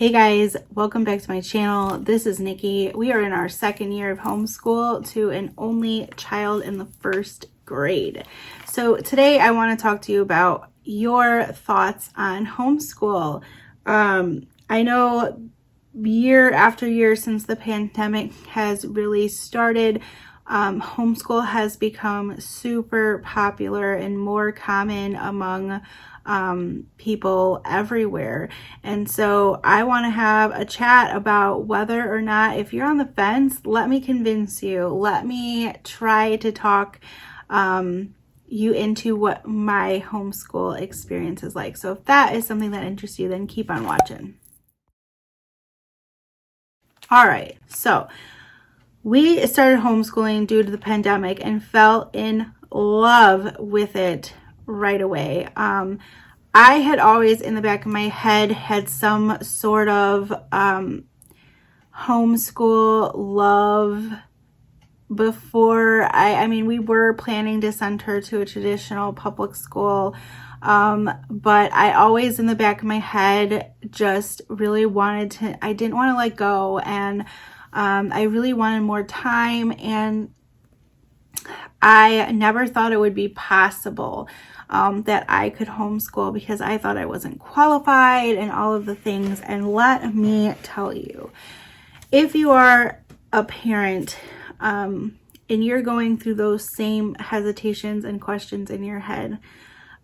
Hey guys, welcome back to my channel. This is Nikki. We are in our second year of homeschool to an only child in the first grade. So today I want to talk to you about your thoughts on homeschool. I know year after year since the pandemic has really started, homeschool has become super popular and more common among people everywhere. And so I want to have a chat about whether or not, if you're on the fence, let me convince you. Let me try to talk you into what my homeschool experience is like. So if that is something that interests you, then keep on watching. All right, so we started homeschooling due to the pandemic and fell in love with it right away. I had always in the back of my head had some sort of homeschool love before. I mean, we were planning to send her to a traditional public school, but I always in the back of my head just really wanted to, I didn't want to let go, and I really wanted more time, and I never thought it would be possible that I could homeschool because I thought I wasn't qualified and all of the things. And let me tell you, if you are a parent and you're going through those same hesitations and questions in your head,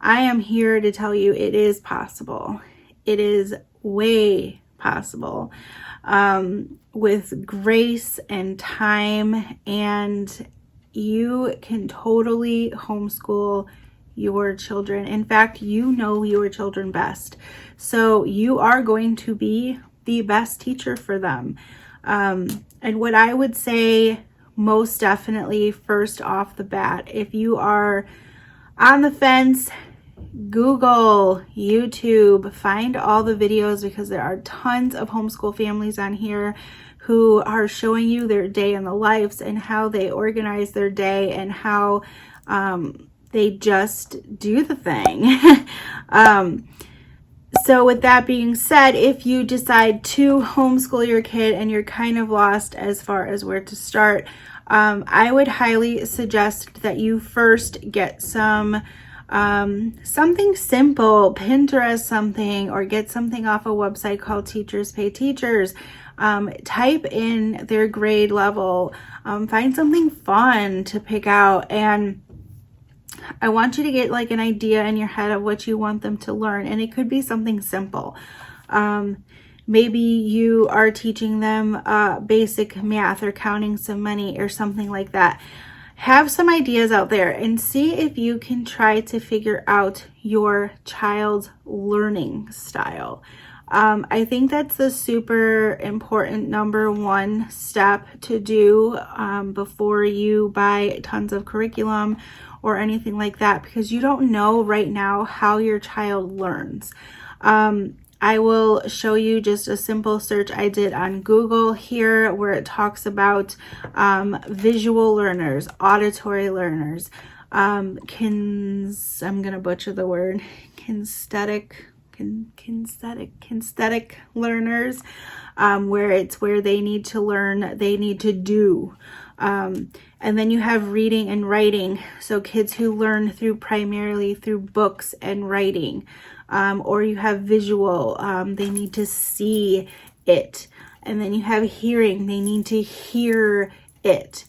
I am here to tell you it is possible. It is way possible with grace and time, and you can totally homeschool your children. In fact, you know your children best. So you are going to be the best teacher for them. And what I would say most definitely first off the bat, if you are on the fence, Google, YouTube, find all the videos, because there are tons of homeschool families on here who are showing you their day in the lives and how they organize their day and how they just do the thing. So with that being said, if you decide to homeschool your kid and you're kind of lost as far as where to start, I would highly suggest that you first get something simple, Pinterest something, or get something off a website called Teachers Pay Teachers. Type in their grade level, find something fun to pick out, and I want you to get like an idea in your head of what you want them to learn. And it could be something simple. Maybe you are teaching them basic math or counting some money or something like that. Have some ideas out there and see if you can try to figure out your child's learning style. I think that's the super important number one step to do before you buy tons of curriculum or anything like that, because you don't know right now how your child learns. I will show you just a simple search I did on Google here, where it talks about visual learners, auditory learners, I'm gonna butcher the word, kinesthetic learners, where they need to learn, they need to do. And then you have reading and writing. So kids who learn primarily through books and writing. Or you have visual, they need to see it. And then you have hearing, they need to hear it.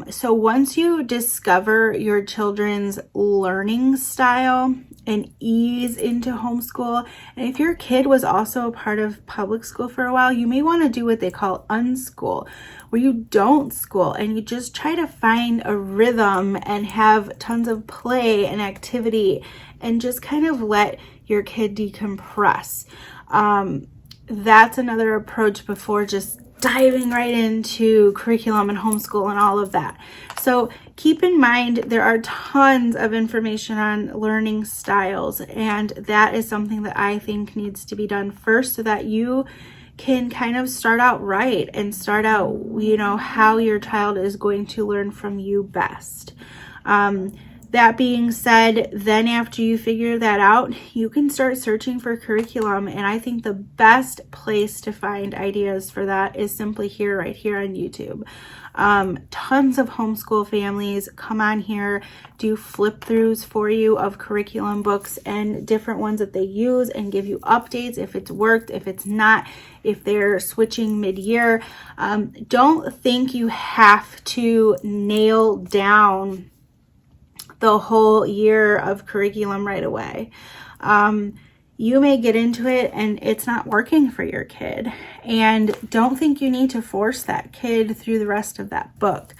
So once you discover your children's learning style and ease into homeschool, and if your kid was also a part of public school for a while, you may want to do what they call unschool, where you don't school and you just try to find a rhythm and have tons of play and activity and just kind of let your kid decompress. That's another approach before just diving right into curriculum and homeschool and all of that. So keep in mind, there are tons of information on learning styles, and that is something that I think needs to be done first so that you can kind of start out right and start out, how your child is going to learn from you best. That being said, then after you figure that out, you can start searching for curriculum. And I think the best place to find ideas for that is simply here, right here on YouTube. Tons of homeschool families come on here, do flip throughs for you of curriculum books and different ones that they use, and give you updates if it's worked, if it's not, if they're switching mid-year. Don't think you have to nail down the whole year of curriculum right away. You may get into it and it's not working for your kid, and don't think you need to force that kid through the rest of that book,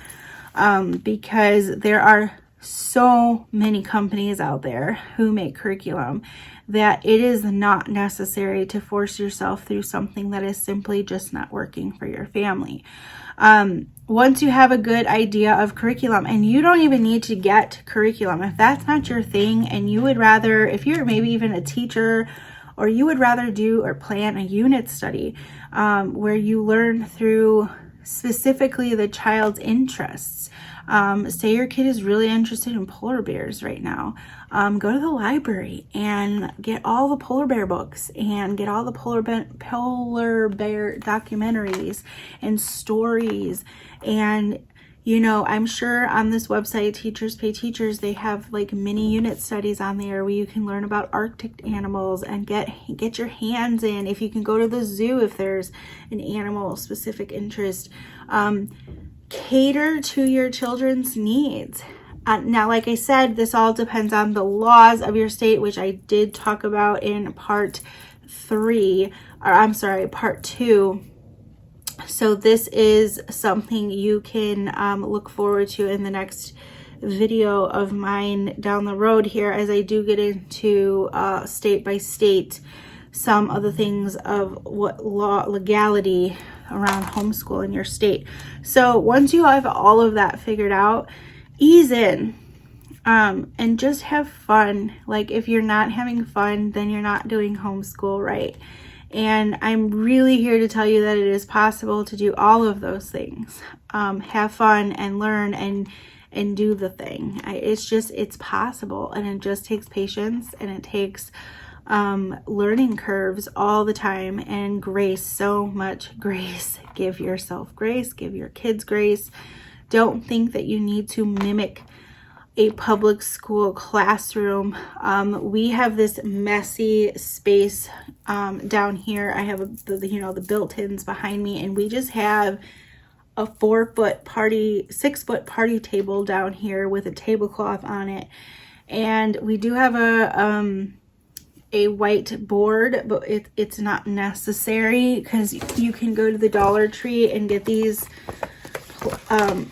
because there are so many companies out there who make curriculum that it is not necessary to force yourself through something that is simply just not working for your family. Once you have a good idea of curriculum, and you don't even need to get curriculum if that's not your thing, and you would rather, if you're maybe even a teacher, or you would rather do or plan a unit study where you learn through specifically the child's interests. Say your kid is really interested in polar bears right now. Go to the library and get all the polar bear books and get all the polar bear documentaries and stories. And, you know, I'm sure on this website, Teachers Pay Teachers, they have like mini unit studies on there where you can learn about Arctic animals and get your hands in. If you can go to the zoo, if there's an animal specific interest, cater to your children's needs. Now, like I said, this all depends on the laws of your state, which I did talk about in part 2. So this is something you can look forward to in the next video of mine down the road here, as I do get into state by state some of the things of what legality around homeschool in your state. So once you have all of that figured out, ease in and just have fun. Like, if you're not having fun, then you're not doing homeschool right. And I'm really here to tell you that it is possible to do all of those things. Have fun and learn and do the thing. It's possible, and it just takes patience, and it takes learning curves all the time, and grace, so much grace. Give yourself grace, give your kids grace. Don't think that you need to mimic a public school classroom. We have this messy space down here. I have the built-ins behind me, and we just have a 6-foot party table down here with a tablecloth on it. And we do have a white board, but it's not necessary, because you can go to the Dollar Tree and get these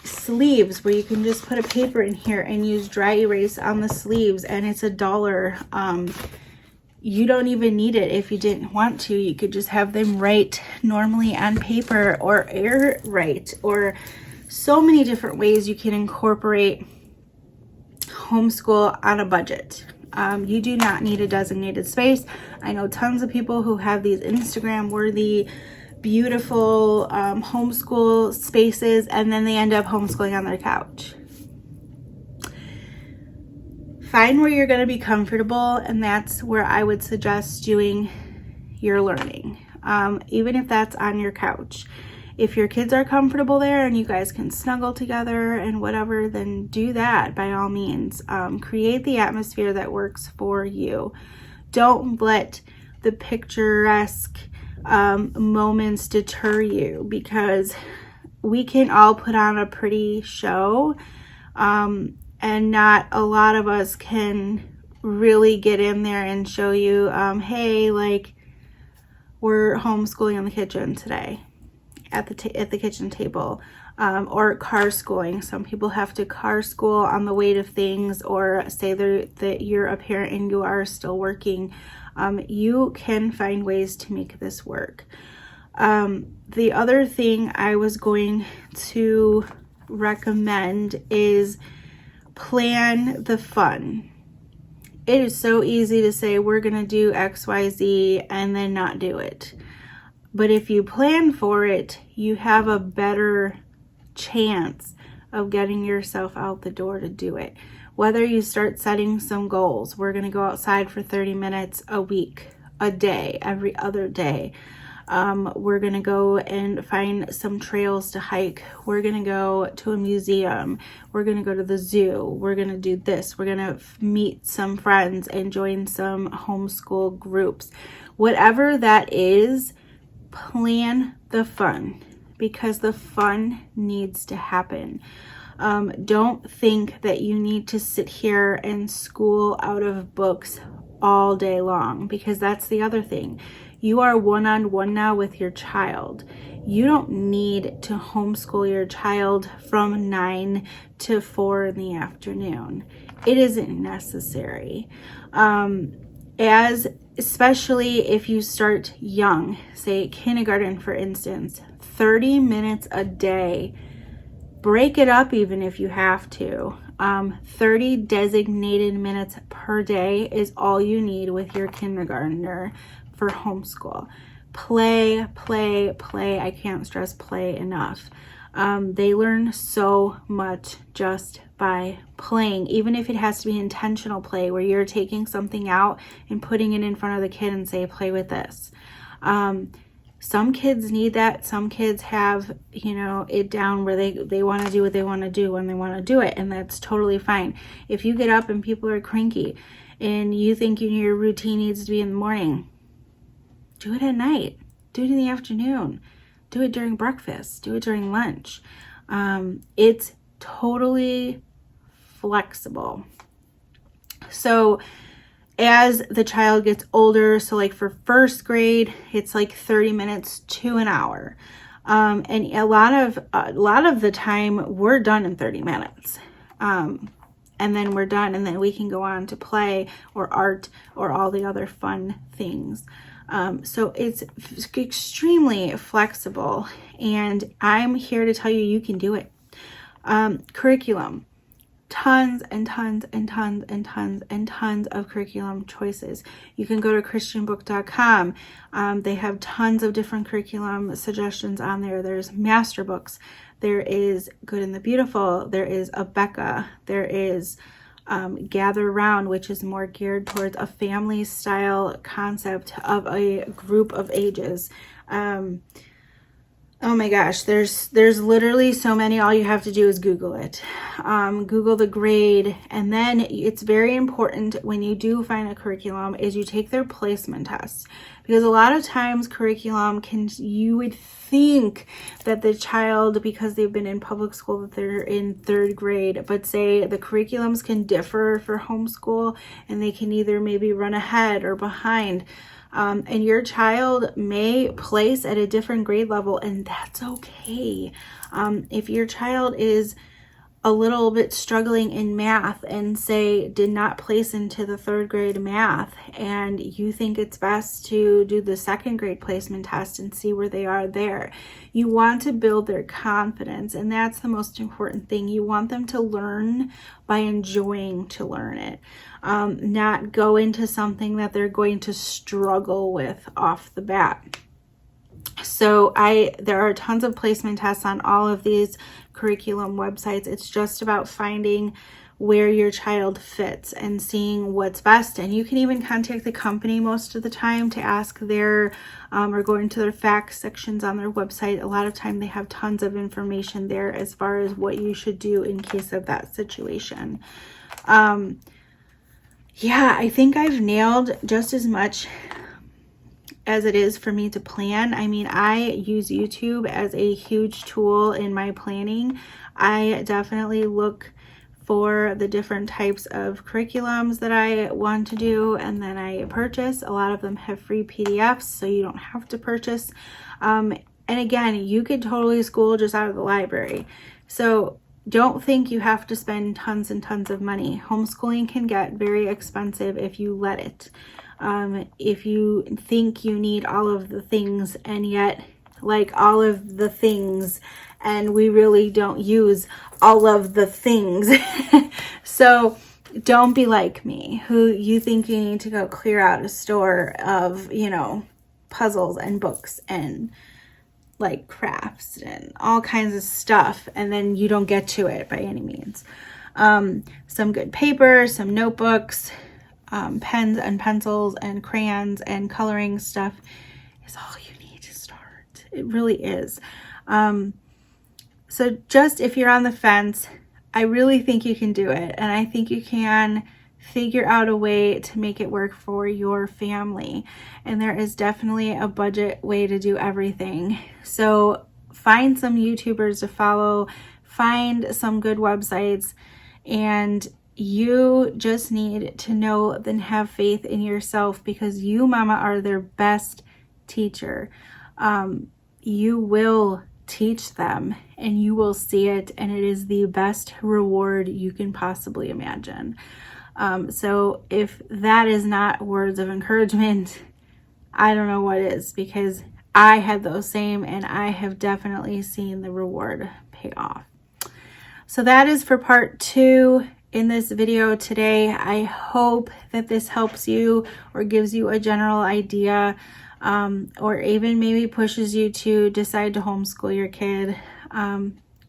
sleeves where you can just put a paper in here and use dry erase on the sleeves, and it's $1. You don't even need it if you didn't want to. You could just have them write normally on paper, or air write, or so many different ways you can incorporate homeschool on a budget. You do not need a designated space. I know tons of people who have these Instagram worthy, beautiful homeschool spaces, and then they end up homeschooling on their couch. Find where you're going to be comfortable, and that's where I would suggest doing your learning, even if that's on your couch. If your kids are comfortable there and you guys can snuggle together and whatever, then do that by all means. Create the atmosphere that works for you. Don't let the picturesque moments deter you, because we can all put on a pretty show, and not a lot of us can really get in there and show you, hey, like, we're homeschooling in the kitchen today at the kitchen table, or car schooling. Some people have to car school on the weight of things, or say that you're a parent and you are still working. You can find ways to make this work. The other thing I was going to recommend is plan the fun. It is so easy to say we're going to do XYZ and then not do it. But if you plan for it, you have a better chance of getting yourself out the door to do it. whether you start setting some goals. We're going to go outside for 30 minutes a week, a day, every other day. We're going to go and find some trails to hike. We're going to go to a museum. We're going to go to the zoo. We're going to do this. We're going to meet some friends and join some homeschool groups. Whatever that is, plan the fun, because the fun needs to happen. Don't think that you need to sit here and school out of books all day long, because that's the other thing. You are one-on-one now with your child. You don't need to homeschool your child from 9 to 4 in the afternoon. It isn't necessary. Especially if you start young, say kindergarten, for instance, 30 minutes a day. Break it up even if you have to. 30 designated minutes per day is all you need with your kindergartner for homeschool. Play, play, play. I can't stress play enough. They learn so much just by playing, even if it has to be intentional play where you're taking something out and putting it in front of the kid and say, play with this. Some kids need that. Some kids have, it down where they want to do what they want to do when they want to do it. And that's totally fine. If you get up and people are cranky and you think your routine needs to be in the morning, do it at night. Do it in the afternoon. Do it during breakfast. Do it during lunch. It's totally flexible. So as the child gets older, so like for first grade, it's like 30 minutes to an hour. And a lot of the time we're done in 30 minutes. And then we're done, and then we can go on to play or art or all the other fun things. So it's extremely flexible, and I'm here to tell you, you can do it. Curriculum, tons and tons and tons and tons and tons of curriculum choices. You can go to christianbook.com. They have tons of different curriculum suggestions on there. There's master books. There is Good and the Beautiful. There is Abeka. There is Gather Round, which is more geared towards a family style concept of a group of ages. Oh my gosh, there's literally so many. All you have to do is Google it. Google the grade, and then it's very important when you do find a curriculum is you take their placement tests, because a lot of times curriculum you would think that the child, because they've been in public school, that they're in third grade, but say the curriculums can differ for homeschool, and they can either maybe run ahead or behind. And your child may place at a different grade level, and that's okay. If your child is a little bit struggling in math and say did not place into the third grade math, and you think it's best to do the second grade placement test and see where they are there, you want to build their confidence, and that's the most important thing. You want them to learn by enjoying to learn it, not go into something that they're going to struggle with off the bat. So there are tons of placement tests on all of these curriculum websites. It's just about finding where your child fits and seeing what's best. And you can even contact the company most of the time to ask or going to their facts sections on their website. A lot of time they have tons of information there as far as what you should do in case of that situation. Yeah, I think I've nailed just as much as it is for me to plan. I mean, I use YouTube as a huge tool in my planning. I definitely look for the different types of curriculums that I want to do, and then I purchase. A lot of them have free PDFs, so you don't have to purchase. And again, you could totally school just out of the library. So don't think you have to spend tons and tons of money. Homeschooling can get very expensive if you let it. If you think you need all of the things, and yet like all of the things, and we really don't use all of the things. So don't be like me, who you think you need to go clear out a store of, puzzles and books and like crafts and all kinds of stuff, and then you don't get to it by any means. some good paper, some notebooks, pens and pencils and crayons and coloring stuff is all you need to start. It really is. So just if you're on the fence, I really think you can do it. And I think you can figure out a way to make it work for your family. And there is definitely a budget way to do everything. So find some YouTubers to follow, find some good websites, and you just need to know and have faith in yourself, because you, mama, are their best teacher. You will teach them and you will see it, and it is the best reward you can possibly imagine. So if that is not words of encouragement, I don't know what is, because I had those same, and I have definitely seen the reward pay off. So that is for part 2 in this video today. I hope that this helps you or gives you a general idea, or even maybe pushes you to decide to homeschool your kid.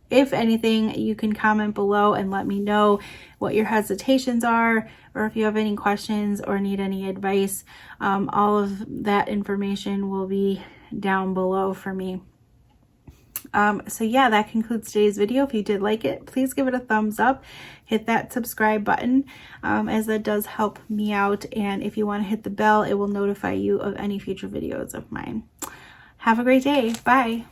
If anything, you can comment below and let me know what your hesitations are, or if you have any questions or need any advice. All of that information will be down below for me. So yeah, that concludes today's video. If you did like it, please give it a thumbs up, hit that subscribe button, as that does help me out. And if you want to hit the bell, it will notify you of any future videos of mine. Have a great day. Bye.